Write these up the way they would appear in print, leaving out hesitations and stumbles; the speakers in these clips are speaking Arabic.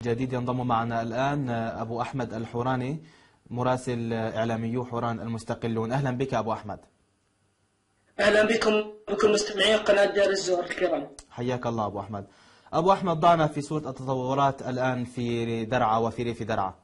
جديد ينضم معنا الآن أبو أحمد الحوراني مراسل إعلاميو حوران المستقلون. أهلا بك أبو أحمد. أهلا بكم بكل مستمعين قناة دير الزور الكرام. حياك الله أبو أحمد. أبو أحمد، ضعنا في صورة التطورات الآن في درعا وفي ريف درعا.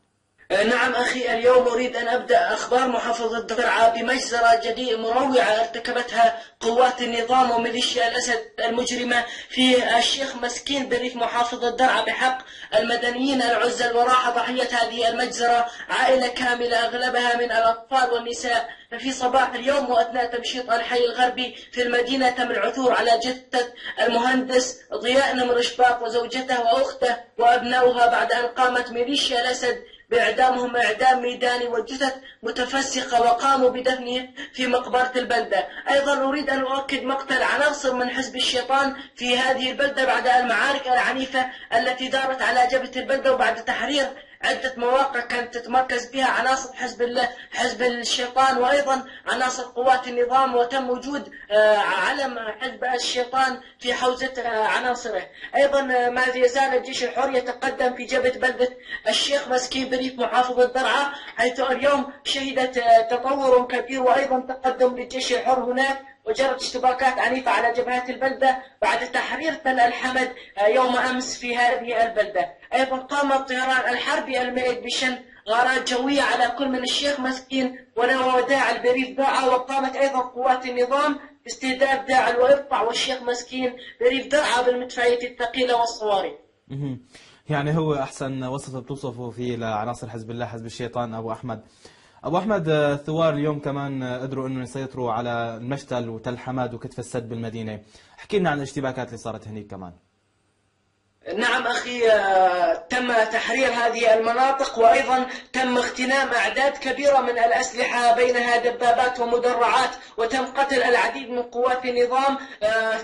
نعم أخي، اليوم أريد أن أبدأ أخبار محافظة درعا بمجزرة جديدة مروعة ارتكبتها قوات النظام وميليشيا الأسد المجرمة في الشيخ مسكين بريف محافظة درعا بحق المدنيين العزل. وراح ضحية هذه المجزرة عائلة كاملة أغلبها من الأطفال والنساء. ففي صباح اليوم وأثناء تمشيط الحي الغربي في المدينة تم العثور على جثة المهندس ضياء نمر شباق وزوجته وأخته وأبنائها بعد أن قامت ميليشيا الأسد بإعدامهم إعدام ميداني والجثث متفسقة وقاموا بدفنه في مقبرة البلدة. أيضا أريد أن أؤكد مقتل عناصر من حزب الشيطان في هذه البلدة بعد المعارك العنيفة التي دارت على جبهة البلدة وبعد تحرير عدة مواقع كانت تتمركز بها عناصر حزب الشيطان وأيضا عناصر قوات النظام، وتم وجود علم حزب الشيطان في حوزة عناصره. أيضا ما يزال الجيش الحر يتقدم في جبهة بلدة الشيخ مسكين بريف محافظة درعا، حيث اليوم شهدت تطور كبير وأيضا تقدم للجيش الحر هناك، وجرت اشتباكات عنيفة على جبهات البلدة بعد تحرير تل الحمد يوم أمس في هذه البلدة. أيضا قام الطيران الحربي المائد بشن غارات جوية على كل من الشيخ مسكين وداع البريف درعا، وقامت أيضا قوات النظام باستهداف داع الوإرطع والشيخ مسكين بريف درعا بالمدفعية الثقيلة والصواري. يعني هو أحسن وصف بتوصفه فيه لعناصر حزب الله حزب الشيطان. أبو أحمد، الثوار اليوم كمان قدروا أنه يسيطروا على المشتل وتل حماد وكتف السد بالمدينة. احكي لنا عن الاشتباكات اللي صارت هنيك كمان. نعم أخي، تم تحرير هذه المناطق وأيضا تم اغتنام أعداد كبيرة من الأسلحة بينها دبابات ومدرعات، وتم قتل العديد من قوات النظام.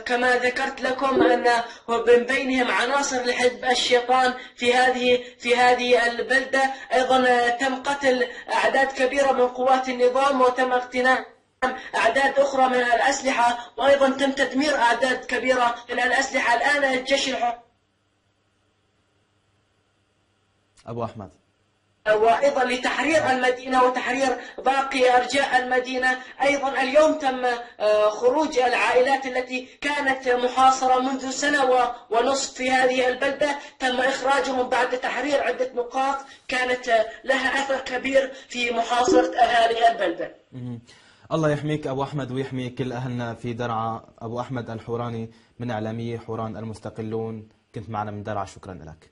كما ذكرت لكم أن من بينهم عناصر لحزب الشيطان في هذه البلدة. أيضا تم قتل أعداد كبيرة من قوات النظام وتم اغتنام أعداد أخرى من الأسلحة، وأيضا تم تدمير أعداد كبيرة من الأسلحة. الآن الجيش الحر أبو أحمد وأيضا لتحرير المدينة وتحرير باقي أرجاء المدينة. أيضا اليوم تم خروج العائلات التي كانت محاصرة منذ سنة ونصف في هذه البلدة، تم إخراجهم بعد تحرير عدة نقاط كانت لها أثر كبير في محاصرة أهالي البلدة. الله يحميك أبو أحمد ويحمي كل أهلنا في درعا. أبو أحمد الحوراني من إعلامي حوران المستقلون، كنت معنا من درعا، شكرا لك.